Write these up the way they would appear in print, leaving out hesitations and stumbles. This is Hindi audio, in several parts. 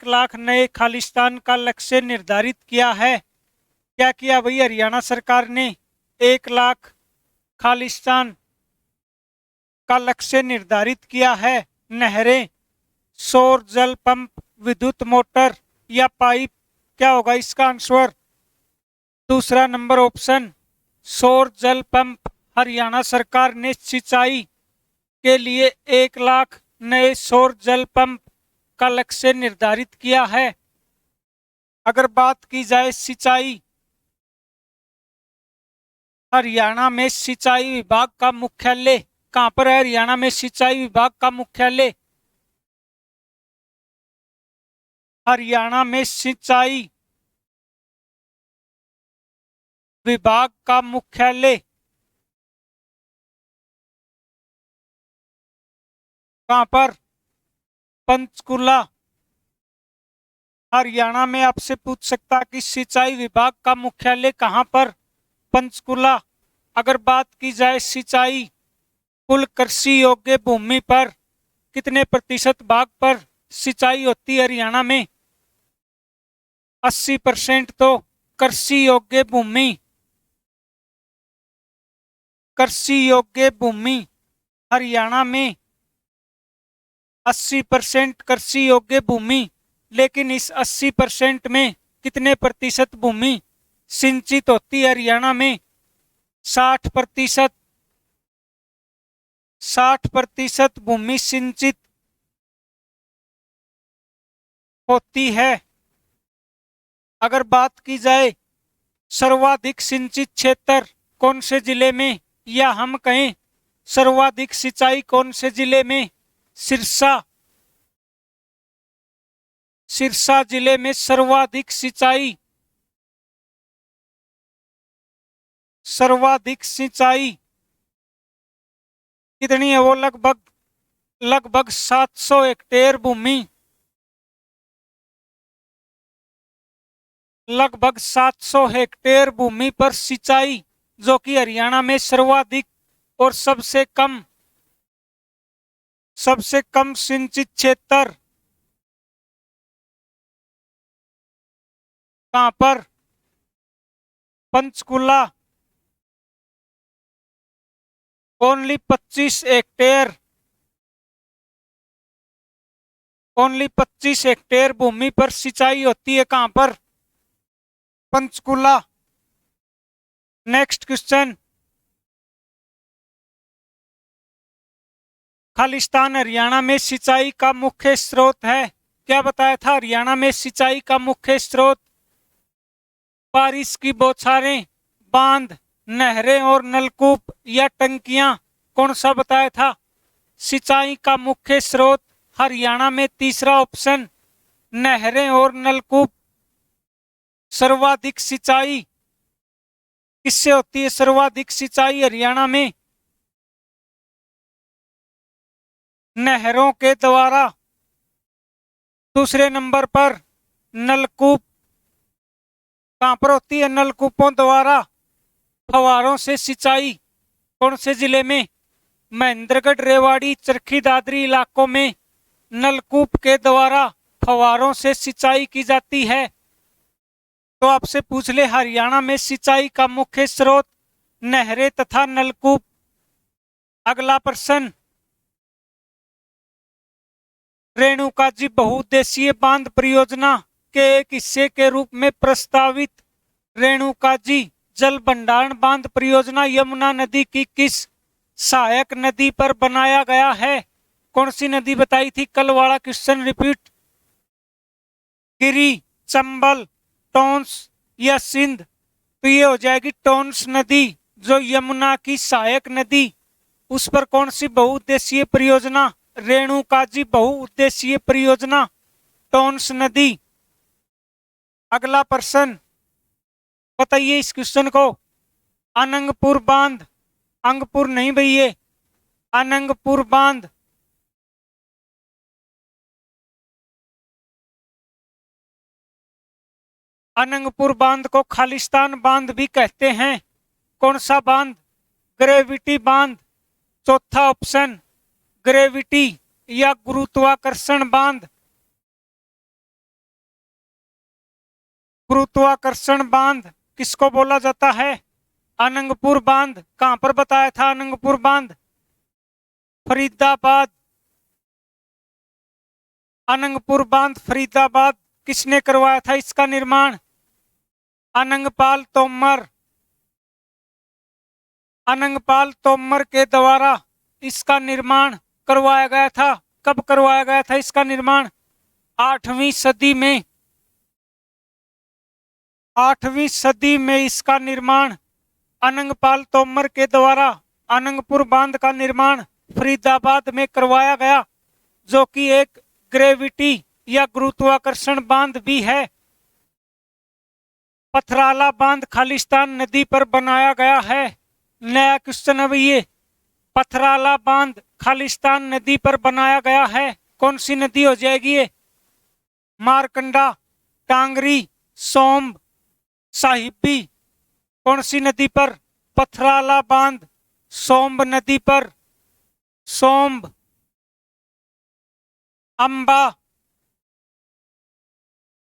1 लाख नए खालिस्तान का लक्ष्य निर्धारित किया है। क्या किया भाई? हरियाणा सरकार ने 1 लाख खालिस्तान का लक्ष्य निर्धारित किया है। नहरें, सौर जल पंप, विद्युत मोटर या पाइप, क्या होगा इसका आंसर? दूसरा नंबर ऑप्शन सौर जल पंप। हरियाणा सरकार ने सिंचाई के लिए 1 लाख नए सौर जल पंप का लक्ष्य निर्धारित किया है। अगर बात की जाए सिंचाई, हरियाणा में सिंचाई विभाग का मुख्यालय कहां पर है? हरियाणा में सिंचाई विभाग का मुख्यालय, हरियाणा में सिंचाई विभाग का मुख्यालय कहां पर? पंचकुला। हरियाणा में आपसे पूछ सकता कि सिंचाई विभाग का मुख्यालय कहां पर? पंचकुला। अगर बात की जाए सिंचाई कुल कृषि योग्य भूमि पर कितने प्रतिशत भाग पर सिंचाई होती है हरियाणा में? 80%। तो कृषि योग्य भूमि, कृषि योग्य भूमि हरियाणा में 80% कृषि योग्य भूमि। लेकिन इस 80% में कितने प्रतिशत भूमि सिंचित होती है हरियाणा में? 60%। 60% भूमि सिंचित होती है। अगर बात की जाए सर्वाधिक सिंचित क्षेत्र कौन से जिले में, या हम कहें सर्वाधिक सिंचाई कौन से जिले में? सिरसा। सिरसा जिले में सर्वाधिक सिंचाई, सर्वाधिक सिंचाई कितनी है? वो लगभग 700 हेक्टेयर भूमि, लगभग 700 हेक्टेयर भूमि पर सिंचाई, जो कि हरियाणा में सर्वाधिक और सबसे कम सिंचित क्षेत्र कहां पर? Panchkula. Only 25 hectare, only 25 hectare भूमि पर सिंचाई होती है। कहां पर? पंचकुला। नेक्स्ट क्वेश्चन, खालिस्तान हरियाणा में सिंचाई का मुख्य स्रोत है। क्या बताया था? हरियाणा में सिंचाई का मुख्य स्रोत बारिश की बौछारें, बांध, नहरें और नलकूप या टंकियां। कौन सा बताया था? सिंचाई का मुख्य स्रोत हरियाणा में तीसरा ऑप्शन नहरें और नलकूप। सर्वाधिक सिंचाई किससे होती है? सर्वाधिक सिंचाई हरियाणा में नहरों के द्वारा। दूसरे नंबर पर नलकूप कहां पर होती है? नलकूपों द्वारा। फव्वारों से सिंचाई कौन से जिले में? महेंद्रगढ़, रेवाड़ी, चरखी दादरी इलाकों में नलकूप के द्वारा फव्वारों से सिंचाई की जाती है। तो आपसे पूछ ले हरियाणा में सिंचाई का मुख्य स्रोत नहरें तथा नलकूप। अगला प्रश्न, रेणुका जी बहुउद्देशीय बांध परियोजना के एक हिस्से के रूप में प्रस्तावित रेणुका जी जल भंडारण बांध परियोजना यमुना नदी की किस सहायक नदी पर बनाया गया है? कौन सी नदी बताई थी? कल वाला क्वेश्चन रिपीट। गिरी, चंबल, टोंस या सिंध? तो ये हो जाएगी टोंस नदी, जो यमुना की सहायक नदी। उस पर कौन सी बहुउद्देशीय परियोजना? रेणुका जी बहुउद्देशीय परियोजना, टोंस नदी। अगला प्रश्न बताइए इस क्वेश्चन को। अनंगपुर बांध, अंगपुर नहीं भैया, अनंगपुर बांध अनंगपुर बांध को खालिस्तान बांध भी कहते हैं। कौन सा बांध? ग्रेविटी बांध। चौथा ऑप्शन ग्रेविटी या गुरुत्वाकर्षण बांध। गुरुत्वाकर्षण बांध किसको बोला जाता है? अनंगपुर बांध। कहां पर बताया था अनंगपुर बांध? फरीदाबाद। अनंगपुर बांध फरीदाबाद किसने करवाया था इसका निर्माण? अनंगपाल तोमर। अनंगपाल तोमर के द्वारा इसका निर्माण करवाया गया था। कब करवाया गया था इसका निर्माण? 8वीं सदी में। 8वीं सदी में इसका निर्माण अनंगपाल तोमर के द्वारा अनंगपुर बांध का निर्माण फरीदाबाद में करवाया गया, जो कि एक ग्रेविटी या गुरुत्वाकर्षण बांध भी है। पथराला बांध खालिस्तान नदी पर बनाया गया है। नया क्वेश्चन है ये। पथराला बांध खालिस्तान नदी पर बनाया गया है। कौन सी नदी हो जाएगी ये? मारकंडा, टांगरी, सोम्ब, साहिबी। कौन सी नदी पर? पथराला बांध सोम्ब नदी पर। सोम्ब, अंबा,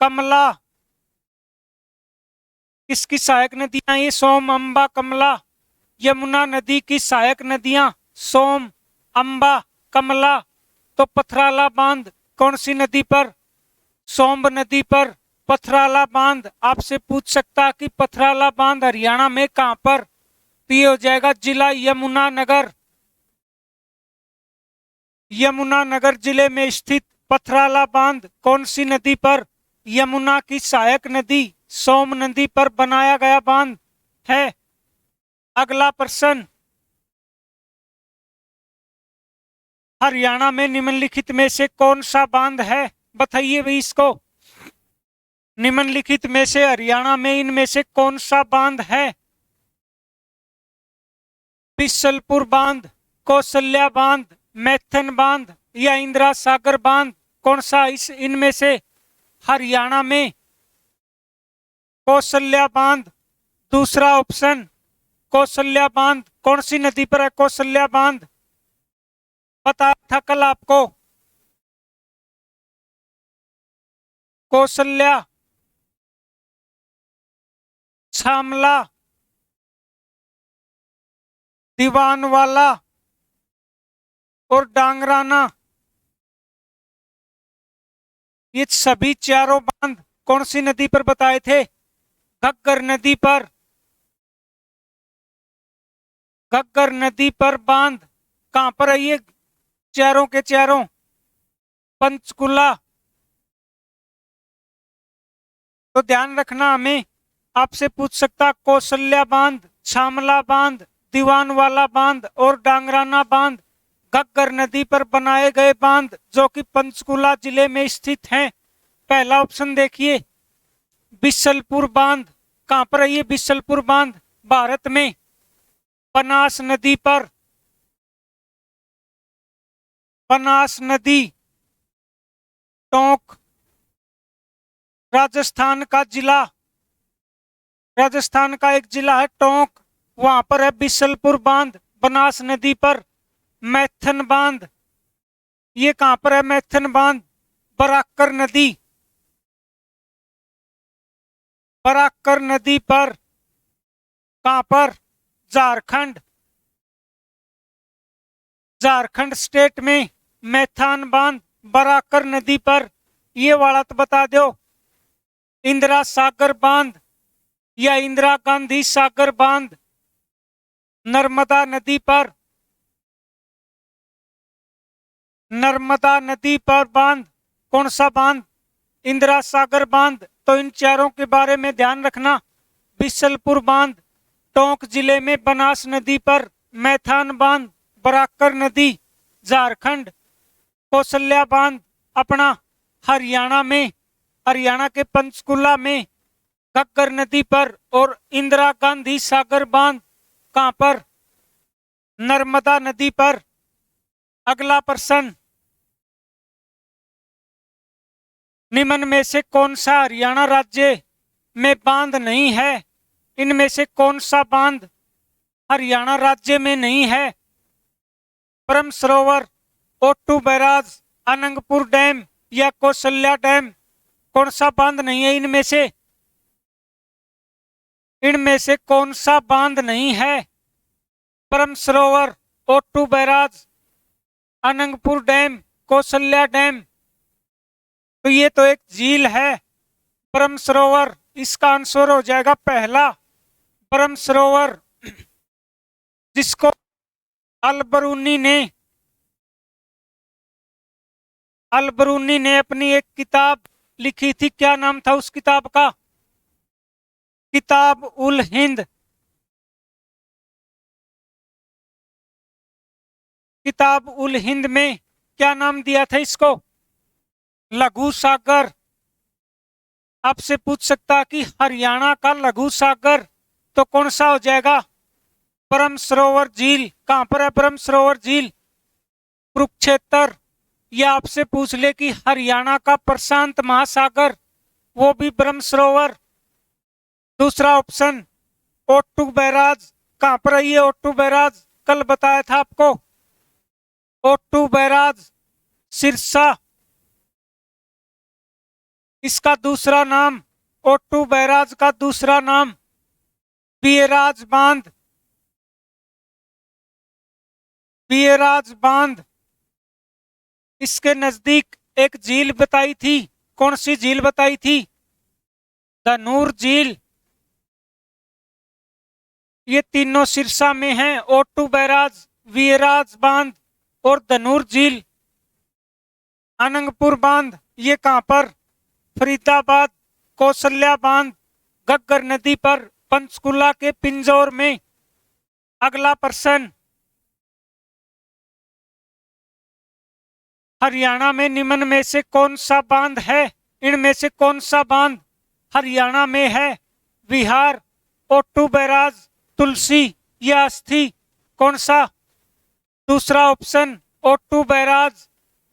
कमला किसकी सहायक नदियां? ये सोम, अंबा, कमला यमुना नदी की सहायक नदियां सोम, अंबा, कमला। तो पथराला बांध कौन सी नदी पर? सोम्ब नदी पर। पथराला बांध आपसे पूछ सकता कि पथराला बांध हरियाणा में कहां पर? तो ये हो जाएगा जिला यमुनानगर। यमुनानगर जिले में स्थित पथराला बांध कौन सी नदी पर? यमुना की सहायक नदी सोम नदी पर बनाया गया बांध है। अगला प्रश्न, हरियाणा में निम्नलिखित में से कौन सा बांध है? बताइए भाई इसको। निम्नलिखित में से हरियाणा में इनमें से कौन सा बांध है? बिशलपुर बांध, कौशल्या बांध, मैथन बांध या इंदिरा सागर बांध? कौन सा इस इनमें से हरियाणा में? कौशल्या बांध। दूसरा ऑप्शन कौशल्या बांध कौन सी नदी पर है? कौशल्या बांध बताया था कल आपको। कौशल्या, छामला, दीवानवाला और डांगराना, ये सभी चारों बांध कौन सी नदी पर बताए थे? घग्गर नदी पर। घग्गर नदी पर बांध कहां पर है ये चारों के चारों? पंचकुला। तो ध्यान रखना, हमें आपसे पूछ सकता कौशल्या बांध, छामला बांध, दीवानवाला बांध और डांगराना बांध घग्गर नदी पर बनाए गए बांध जो कि पंचकुला जिले में स्थित हैं। पहला ऑप्शन देखिए, बिशलपुर बांध कहां पर है ये? बिशलपुर बांध भारत में बनास नदी पर। बनास नदी टोंक, राजस्थान का जिला, राजस्थान का एक जिला है टोंक, वहां पर है बिशलपुर बांध बनास नदी पर। मैथन बांध ये कहां पर है? मैथन बांध बराकर नदी, बराकर नदी पर। कहां पर? झारखंड, झारखंड स्टेट में मैथान बांध बराकर नदी पर। ये वाला तो बता दो। इंदिरा सागर बांध या इंदिरा गांधी सागर बांध नर्मदा नदी पर। नर्मदा नदी पर बांध कौन सा बांध? इंदिरा सागर बांध। तो इन चारों के बारे में ध्यान रखना। बिशलपुर बांध टोंक जिले में बनास नदी पर। मैथान बांध बराकर नदी झारखंड। कौशल्या बांध अपना हरियाणा में, हरियाणा के पंचकुला में घग्गर नदी पर। और इंदिरा गांधी सागर बांध कहां पर? नर्मदा नदी पर। अगला प्रश्न, निम्न में से कौन सा हरियाणा राज्य में बांध नहीं है? इनमें से कौन सा बांध हरियाणा राज्य में नहीं है? ब्रह्म सरोवर, ओटू बैराज, अनंगपुर डैम या कौशल्या डैम? कौन सा बांध नहीं है इनमें से? इनमें से कौन सा बांध नहीं है? Param Sarovar, Ottu barrage, Anangpur dam, Kaushalya dam. तो ये तो एक झील है परम सरोवर, इसका आंसर हो जाएगा पहला परम सरोवर, जिसको अल-बरूनी ने अपनी एक किताब लिखी थी। क्या नाम था उस किताब का? किताब उल हिंद। किताब उल हिंद में क्या नाम दिया था इसको? लघु सागर। आपसे पूछ सकता कि हरियाणा का लघु सागर तो कौन सा हो जाएगा? परम सरोवर झील। कहां पर है परम सरोवर झील? कुरुक्षेत्र। या आपसे पूछ ले कि हरियाणा का प्रशांत महासागर, वो भी ब्रह्म सरोवर। दूसरा ऑप्शन ओट्टू बैराज। कहां पर है ये ओट्टू बैराज? कल बताया था आपको। ओट्टू बैराज सिरसा। इसका दूसरा नाम, ओट्टू बैराज का दूसरा नाम बियराज बांध। बियराज बांध। इसके नजदीक एक झील बताई थी। कौन सी झील बताई थी? धनूर झील। ये तीनों सिरसा में हैं, ओट्टू बैराज, बियराज बांध और धनूर झील। अनंगपुर बांध ये कहां पर? फरीदाबाद। कौशल्या बांध घग्गर नदी पर पंचकुला के पिंजौर में। अगला प्रश्न, हरियाणा में निम्न में से कौन सा बांध है? इनमें से कौन सा बांध हरियाणा में है? बिहार, ओट्टू बैराज, तुलसी या अस्थि? कौन सा? दूसरा ऑप्शन ओट्टू बैराज,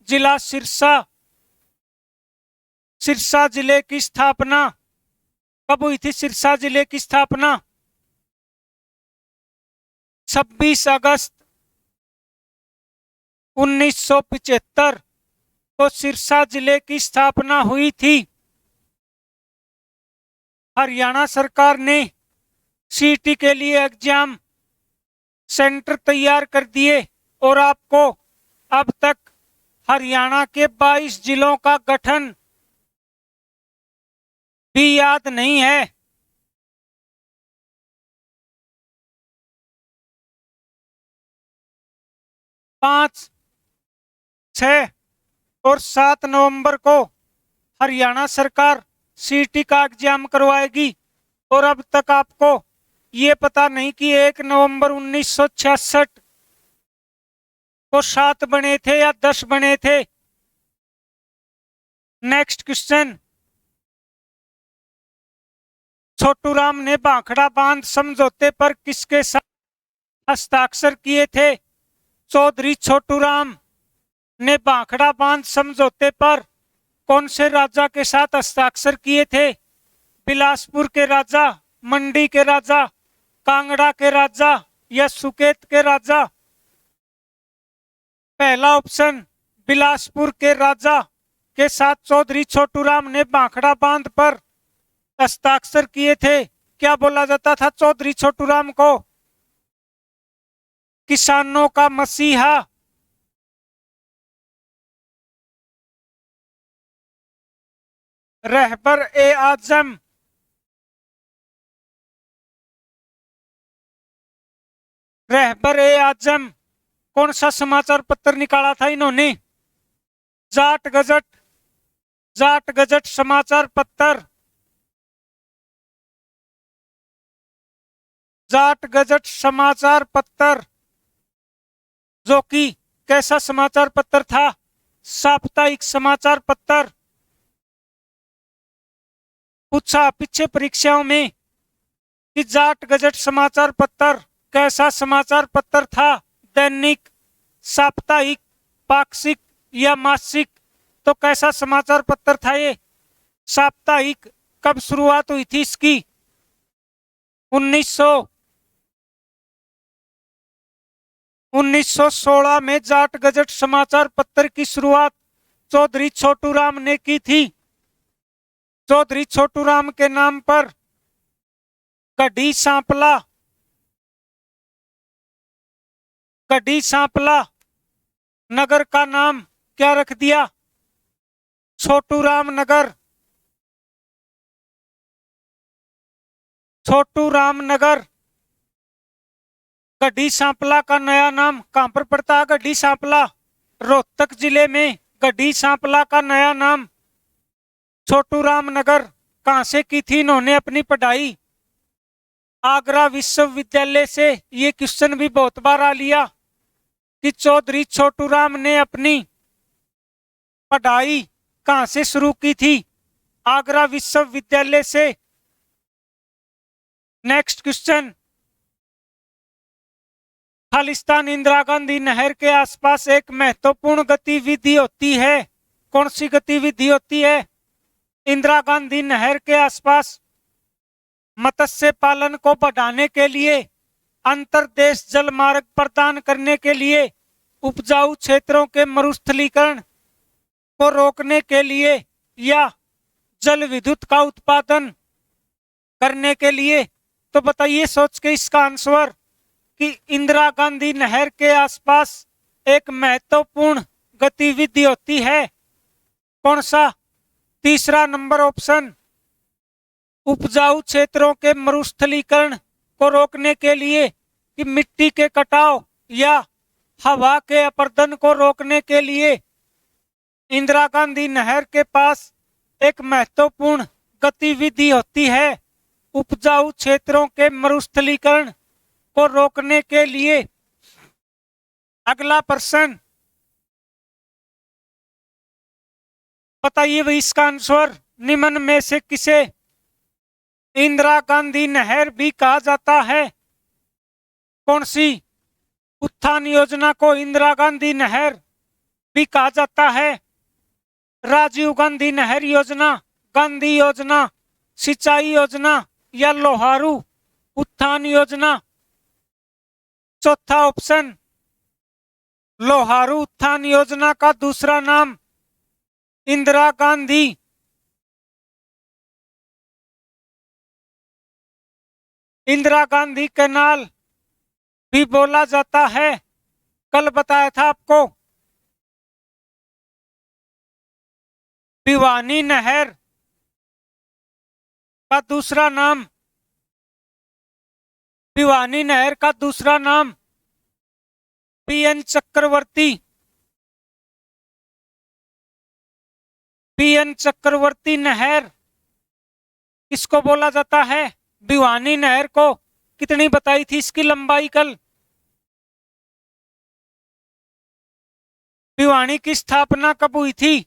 जिला सिरसा। सिरसा जिले की स्थापना कब हुई थी? सिरसा जिले की स्थापना 26 अगस्त 1975 को सिरसा जिले की स्थापना हुई थी। हरियाणा सरकार ने सीटी के लिए एग्जाम सेंटर तैयार कर दिए और आपको अब तक हरियाणा के 22 जिलों का गठन भी याद नहीं है। पांच, 6 और 7 नवंबर को हरियाणा सरकार सीटी का एग्जाम करवाएगी और अब तक आपको ये पता नहीं कि 1 नवंबर 1966 को 7 बने थे या 10 बने थे। नेक्स्ट क्वेश्चन, छोटू राम ने भाखड़ा बांध समझौते पर किसके साथ हस्ताक्षर किए थे? चौधरी छोटू राम ने भाखड़ा बांध समझौते पर कौन से राजा के साथ हस्ताक्षर किए थे? बिलासपुर के राजा, मंडी के राजा, कांगड़ा के राजा या सुकेत के राजा? पहला ऑप्शन बिलासपुर के राजा के साथ चौधरी छोटू राम ने भाखड़ा बांध पर हस्ताक्षर किए थे। क्या बोला जाता था चौधरी छोटू राम को? किसानों का मसीहा। रहबर ए आजम। रहबर ए आजम कौन सा समाचार पत्र निकाला था इन्होंने? जाट गजट। जाट गजट समाचार पत्र। जाट गजट समाचार पत्र जो कि कैसा समाचार पत्र था? साप्ताहिक समाचार पत्र। पूछा पीछे परीक्षाओं में कि जाट गजट समाचार पत्र कैसा समाचार पत्र था? दैनिक, साप्ताहिक, पाक्षिक या मासिक? तो कैसा समाचार पत्र था ये? साप्ताहिक। कब शुरुआत हुई थी इसकी? 1916 में जाट गजट समाचार पत्र की शुरुआत चौधरी छोटू राम ने की थी। चौधरी छोटू राम के नाम पर गढ़ी सांपला, गढ़ी सांपला नगर का नाम क्या रख दिया? छोटू राम नगर, छोटू राम नगर। गढ़ी सांपला का नया नाम कहां पर पड़ता है? गढ़ी सांपला रोहतक जिले में। गढ़ी सांपला का नया नाम छोटू राम नगर। कहां से की थी इन्होंने अपनी पढ़ाई? आगरा विश्वविद्यालय से। ये क्वेश्चन भी बहुत बार आ लिया कि चौधरी छोटू राम ने अपनी पढ़ाई कहां से शुरू की थी? आगरा विश्वविद्यालय से। नेक्स्ट क्वेश्चन, खालिस्तान इंदिरा गांधी नहर के आसपास एक महत्वपूर्ण गतिविधि होती है। कौन सी गतिविधि होती है? इंदिरा गांधी नहर के आसपास मत्स्य पालन को बढ़ाने के लिए, अंतरदेश जल मार्ग प्रदान करने के लिए, उपजाऊ क्षेत्रों के मरुस्थलीकरण को रोकने के लिए या जल विद्युत का उत्पादन करने के लिए। तो बताइए सोच के इसका आंसर कि इंदिरा गांधी नहर के आसपास एक महत्वपूर्ण गतिविधि होती है। कौन सा? तीसरा नंबर ऑप्शन, उपजाऊ क्षेत्रों के मरुस्थलीकरण को रोकने के लिए कि मिट्टी के कटाव या हवा के अपरदन को रोकने के लिए इंदिरा गांधी नहर के पास एक महत्वपूर्ण गतिविधि होती है। उपजाऊ क्षेत्रों के मरुस्थलीकरण को रोकने के लिए। अगला प्रश्न, बताइए भाई इसका आंसर। निम्न में से किसे इंदिरा गांधी नहर भी कहा जाता है? कौन सी? उत्थान योजना को इंदिरा गांधी नहर भी कहा जाता है? राजीव गांधी नहर योजना, गांधी योजना, सिंचाई योजना या लोहारू उत्थान योजना? चौथा ऑप्शन, लोहारू उत्थान योजना का दूसरा नाम इंदिरा गांधी कैनाल भी बोला जाता है। कल बताया था आपको। भिवानी नहर का दूसरा नाम, भिवानी नहर का दूसरा नाम पीएन चक्रवर्ती, पीएन चक्रवर्ती नहर किसको बोला जाता है? भिवानी नहर को। कितनी बताई थी इसकी लंबाई कल? भिवानी की स्थापना कब हुई थी?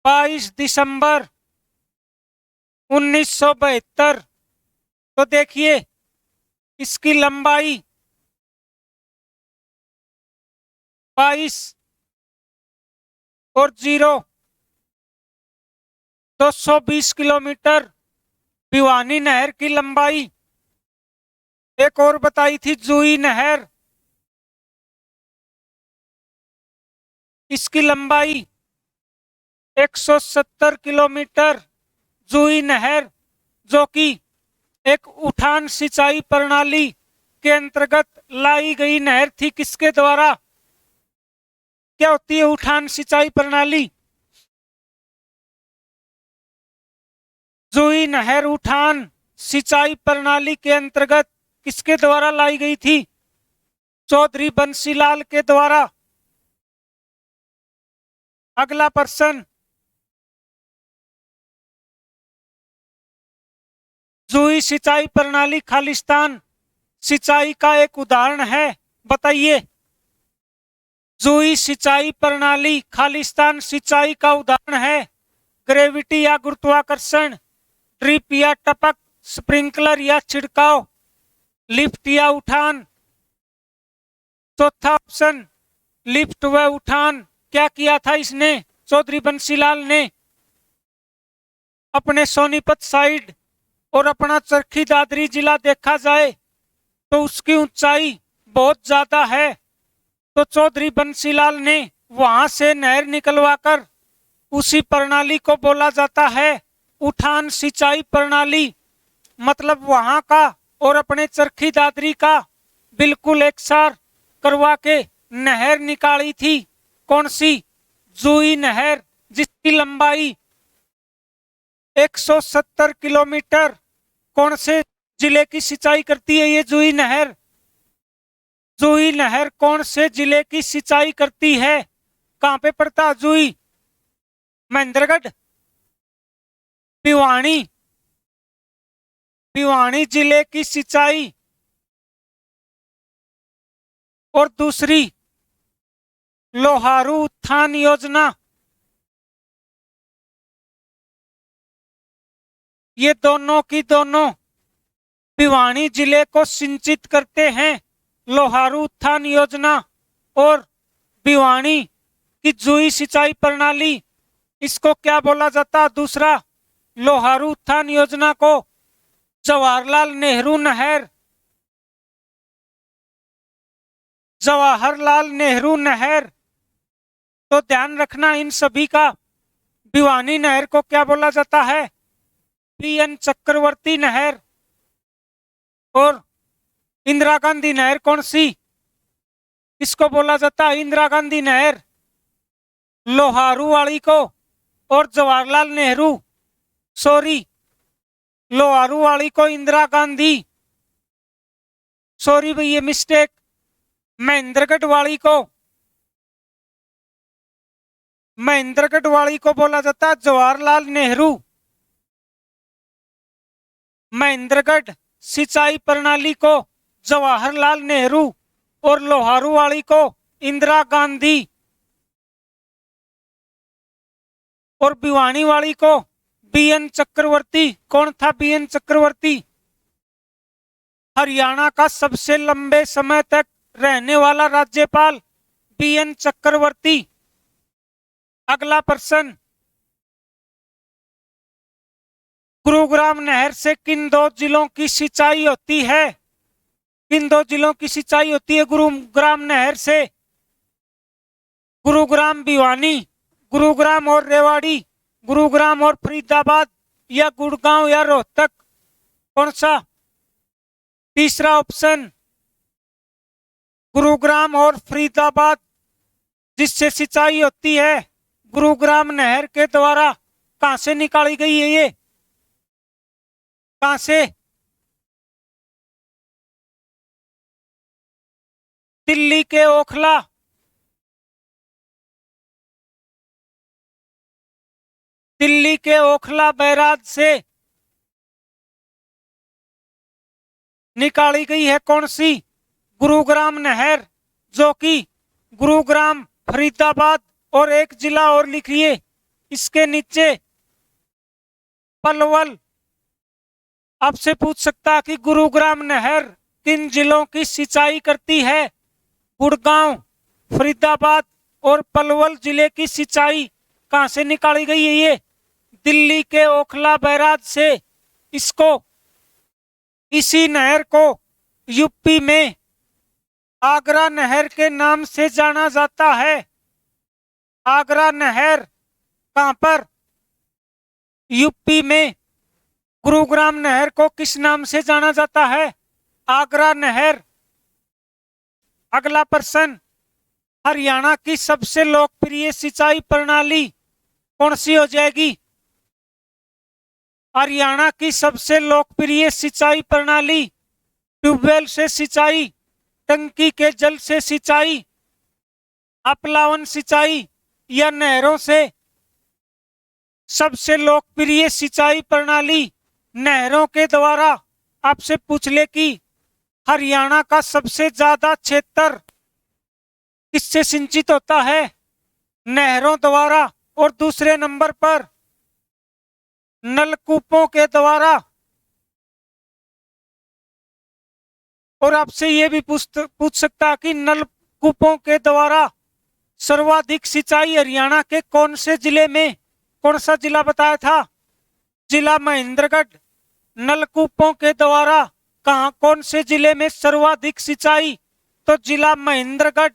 22 दिसंबर 1972। तो देखिए इसकी लंबाई 22 और 0 220 किलोमीटर भिवानी नहर की लंबाई। एक और बताई थी जूही नहर, इसकी लंबाई 170 किलोमीटर। जूही नहर जो कि एक उठान सिंचाई प्रणाली के अंतर्गत लाई गई नहर थी। किसके द्वारा? क्या होती है उठान सिंचाई प्रणाली? जूही नहर उठान सिंचाई प्रणाली के अंतर्गत किसके द्वारा लाई गई थी? चौधरी बंसीलाल के द्वारा। अगला प्रश्न, जूही सिंचाई प्रणाली खालिस्तान सिंचाई का एक उदाहरण है। बताइए। जूही सिंचाई प्रणाली खालिस्तान सिंचाई का उदाहरण है। ग्रेविटी या गुरुत्वाकर्षण, ड्रिप या टपक, स्प्रिंकलर या छिड़काव, लिफ्ट या उठान। चौथा ऑप्शन लिफ्ट व उठान। क्या किया था इसने? चौधरी बंसीलाल ने अपने सोनीपत साइड और अपना चरखी दादरी जिला देखा जाए तो उसकी ऊंचाई बहुत ज्यादा है। तो चौधरी बंसीलाल ने वहां से नहर निकलवाकर उसी प्रणाली को बोला जाता है उठान सिंचाई प्रणाली, मतलब वहां का और अपने चरखी दादरी का बिल्कुल एक सार करवा के नहर निकाली थी। कौन सी? जुई नहर, जिसकी लंबाई 170 किलोमीटर। कौन से जिले की सिंचाई करती है ये जुई नहर? जुई नहर कौन से जिले की सिंचाई करती है? कहां पे पड़ता जुई? महेंद्रगढ़, भिवानी, भिवानी जिले की सिंचाई। और दूसरी लोहारू उत्थान योजना, ये दोनों की दोनों भिवानी जिले को सिंचित करते हैं। लोहारू उत्थान योजना और भिवानी की जुई सिंचाई प्रणाली, इसको क्या बोला जाता? दूसरा, लोहारू उत्थान योजना को जवाहरलाल नेहरू नहर, जवाहरलाल नेहरू नहर। तो ध्यान रखना इन सभी का। भिवानी नहर को क्या बोला जाता है? पीएन चक्रवर्ती नहर। और इंदिरा गांधी नहर कौन सी? इसको बोला जाता है इंदिरा गांधी नहर। लोहारू वाली को और जवाहरलाल नेहरू, सॉरी, लोहारू वाली को इंदिरा गांधी, सॉरी भाई ये मिस्टेक। महेंद्रगढ़ वाली को, महेंद्रगढ़ वाली को बोला जाता है जवाहरलाल नेहरू। महेंद्रगढ़ सिंचाई प्रणाली को जवाहरलाल नेहरू और लोहारू वाली को इंदिरा गांधी और भिवानी वाली को बीएन चक्रवर्ती। कौन था बीएन चक्रवर्ती? हरियाणा का सबसे लंबे समय तक रहने वाला राज्यपाल बीएन चक्रवर्ती। अगला प्रश्न, गुरुग्राम नहर से किन दो जिलों की सिंचाई होती है? किन दो जिलों की सिंचाई होती है गुरुग्राम नहर से? गुरुग्राम भिवानी, गुरुग्राम और रेवाड़ी, गुरुग्राम और फरीदाबाद, या गुड़गांव या रोहतक? कौन सा? तीसरा ऑप्शन, गुरुग्राम और फरीदाबाद जिससे सिंचाई होती है गुरुग्राम नहर के द्वारा। कहां से निकाली गई है ये? कहां से? दिल्ली के ओखला, दिल्ली के ओखला बैराज से निकाली गई है। कौन सी? गुरुग्राम नहर, जो कि गुरुग्राम, फरीदाबाद और एक जिला और लिखिए इसके नीचे, पलवल। आपसे पूछ सकता कि गुरुग्राम नहर किन जिलों की सिंचाई करती है? गुड़गांव, फरीदाबाद और पलवल जिले की सिंचाई कहां से निकाली गई है ये? दिल्ली के ओखला बैराज से। इसको, इसी नहर को यूपी में आगरा नहर के नाम से जाना जाता है। आगरा नहर कहां पर? यूपी में। गुरुग्राम नहर को किस नाम से जाना जाता है? आगरा नहर। अगला प्रश्न, हरियाणा की सबसे लोकप्रिय सिंचाई प्रणाली कौन सी हो जाएगी? हरियाणा की सबसे लोकप्रिय सिंचाई प्रणाली ट्यूबवेल से सिंचाई, टंकी के जल से सिंचाई, अपलावन सिंचाई या नहरों से? सबसे लोकप्रिय सिंचाई प्रणाली नहरों के द्वारा। आपसे पूछ ले कि हरियाणा का सबसे ज्यादा क्षेत्र किससे सिंचित होता है? नहरों द्वारा। और दूसरे नंबर पर नलकूपों के द्वारा। और आपसे ये भी पूछ सकता कि नलकूपों के द्वारा सर्वाधिक सिंचाई हरियाणा के कौन से जिले में? कौन सा जिला बताया था? जिला महेंद्रगढ़। नलकूपों के द्वारा कहां, कौन से जिले में सर्वाधिक सिंचाई? तो जिला महेंद्रगढ़।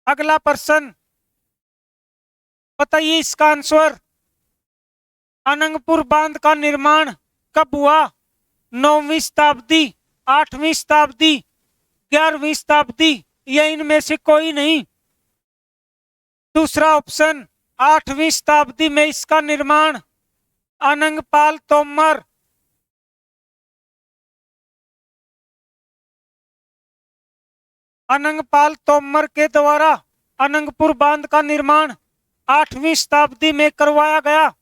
अगला प्रश्न, बताइए इसका आंसर। अनंगपुर बांध का निर्माण कब हुआ? 9वीं शताब्दी, 8वीं शताब्दी, 11वीं शताब्दी या इनमें से कोई नहीं। दूसरा ऑप्शन 8वीं शताब्दी में इसका निर्माण। अनंगपाल तोमर। अनंगपाल तोमर के द्वारा अनंगपुर बांध का निर्माण 8वीं शताब्दी में करवाया गया।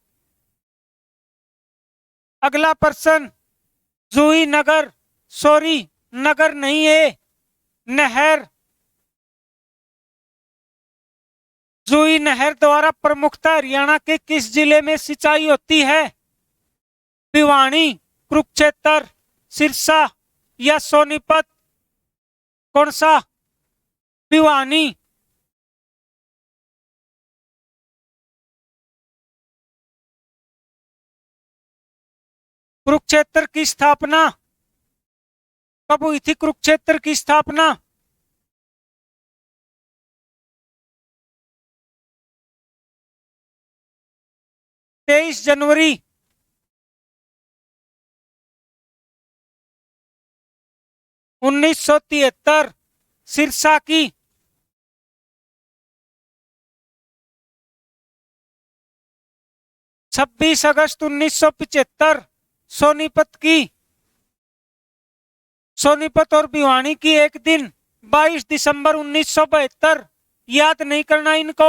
अगला प्रश्न, जूही नगर, सॉरी नगर नहीं है, नहर। जूही नहर द्वारा प्रमुखता हरियाणा के किस जिले में सिंचाई होती है? भिवानी, कुरुक्षेत्र, सिरसा या सोनीपत? कौन सा? भिवानी। कुरुक्षेत्र की स्थापना कब हुई थी? कुरुक्षेत्र की स्थापना 23 जनवरी 1973। सिरसा की 26 अगस्त 1975। सोनीपत की, सोनीपत और भिवानी की एक दिन 22 दिसंबर 1972। याद नहीं करना इनको,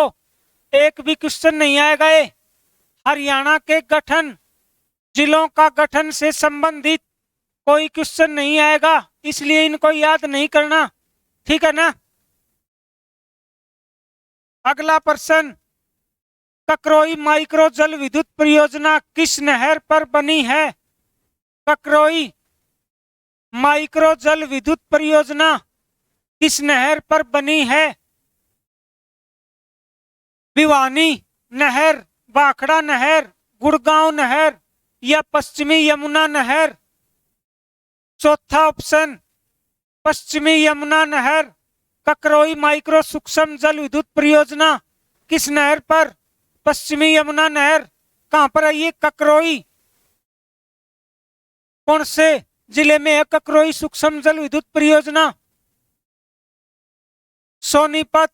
एक भी क्वेश्चन नहीं आएगा ये। हरियाणा के गठन, जिलों का गठन से संबंधित कोई क्वेश्चन नहीं आएगा, इसलिए इनको याद नहीं करना, ठीक है ना। अगला प्रश्न, ककरोई माइक्रो जल विद्युत परियोजना किस नहर पर बनी है? ककरोई माइक्रो जल विद्युत परियोजना किस नहर पर बनी है? भिवानी नहर, भाखड़ा नहर, गुड़गांव नहर या पश्चिमी यमुना नहर? चौथा ऑप्शन पश्चिमी यमुना नहर। ककरोई माइक्रो सूक्ष्म जल विद्युत परियोजना किस नहर पर? पश्चिमी यमुना नहर। कहां पर है ये ककरोई? कौन से जिले में है ककरोई सूक्ष्म जल विद्युत परियोजना? सोनीपत।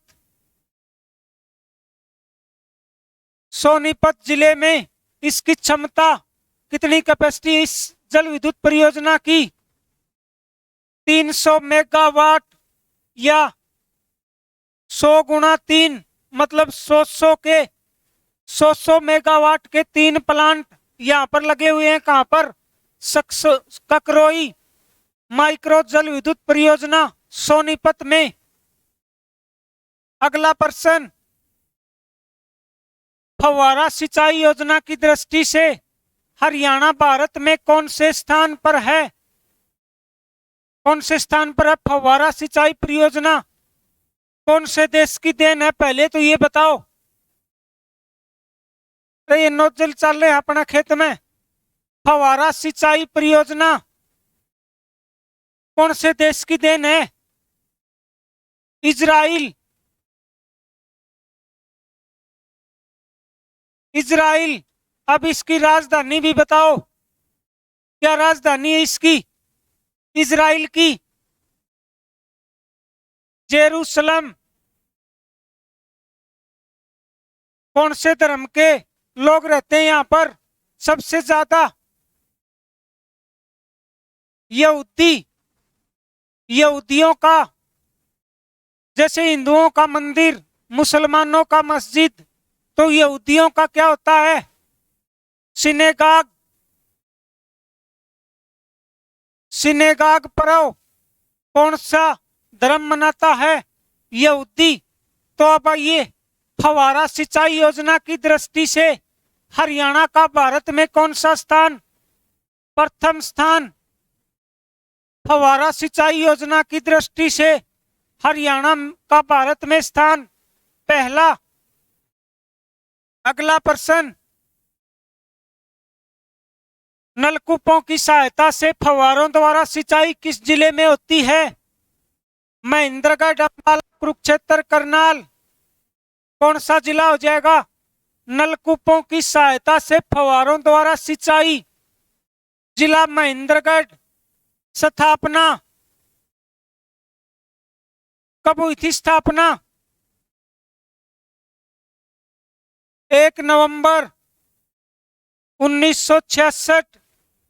सोनीपत जिले में इसकी क्षमता कितनी कैपेसिटी इस जल विद्युत परियोजना की? 300 मेगावाट या 100 गुणा 3 मतलब 100 के 100 मेगावाट के 3 प्लांट यहां पर लगे हुए हैं। कहां पर? ककरोई माइक्रो जल विद्युत परियोजना सोनीपत में। अगला प्रश्न, फव्वारा सिंचाई योजना की दृष्टि से हरियाणा भारत में कौन से स्थान पर है? कौन से स्थान पर है फव्वारा सिंचाई परियोजना? कौन से देश की देन है पहले तो ये बताओ। तो ये नोजल चल रहे हैं अपना खेत में। फव्वारा सिंचाई परियोजना कौन से देश की देन है? इजराइल। इजराइल। अब इसकी राजधानी भी बताओ, क्या राजधानी है इसकी? इजराइल की जेरूसलम। कौन से धर्म के लोग रहते हैं यहां पर सबसे ज्यादा? यहूदी। यहूदियों का, जैसे हिंदुओं का मंदिर, मुसलमानों का मस्जिद, तो यहूदियों का क्या होता है? सिनेगाग। सिनेगाग पर्व कौन सा धर्म मनाता है? यहूदी। तो अब आइए, फव्वारा सिंचाई योजना की दृष्टि से हरियाणा का भारत में कौन सा स्थान? प्रथम स्थान। फव्वारा सिंचाई योजना की दृष्टि से हरियाणा का भारत में स्थान पहला। अगला प्रश्न, नलकूपों की सहायता से फव्वारों द्वारा सिंचाई किस जिले में होती है? महेंद्रगढ़, अंबाला, कुरुक्षेत्र, करनाल? कौन सा जिला हो जाएगा? नलकूपों की सहायता से फव्वारों द्वारा सिंचाई। जिला महेंद्रगढ़। स्थापना कब हुई थी स्थापना? 1 नवंबर 1966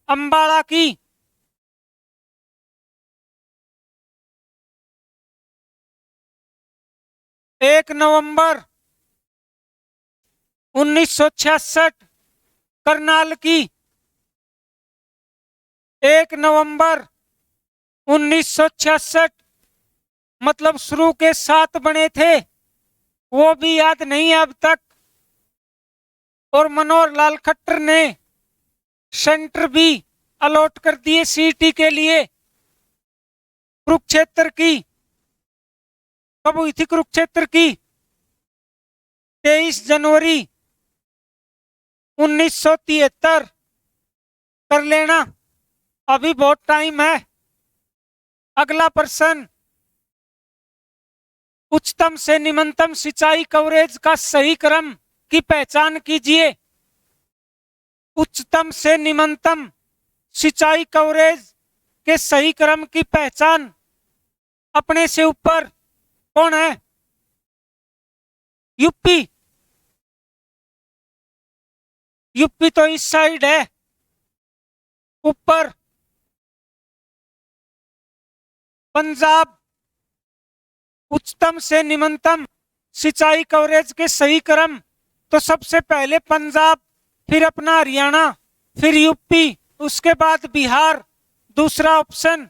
अंबाला की। 1 नवंबर 1966 करनाल की। 1 नवंबर 1966 मतलब शुरू के 7 बने थे वो भी याद नहीं है अब तक। और मनोहर लाल खट्टर ने सेंटर भी अलॉट कर दिए सीईटी के लिए। कुरुक्षेत्र की कब हुई थी? कुरुक्षेत्र की 23 जनवरी 1973। कर लेना, अभी बहुत टाइम है। अगला प्रश्न, उच्चतम से निम्नतम सिंचाई कवरेज का सही क्रम की पहचान कीजिए। उच्चतम से निम्नतम सिंचाई कवरेज के सही क्रम की पहचान अपने से ऊपर कौन है? यूपी। यूपी तो इस साइड है ऊपर। पंजाब। उच्चतम से निम्नतम सिंचाई कवरेज के सही क्रम तो सबसे पहले पंजाब, फिर अपना हरियाणा, फिर यूपी, उसके बाद बिहार। दूसरा ऑप्शन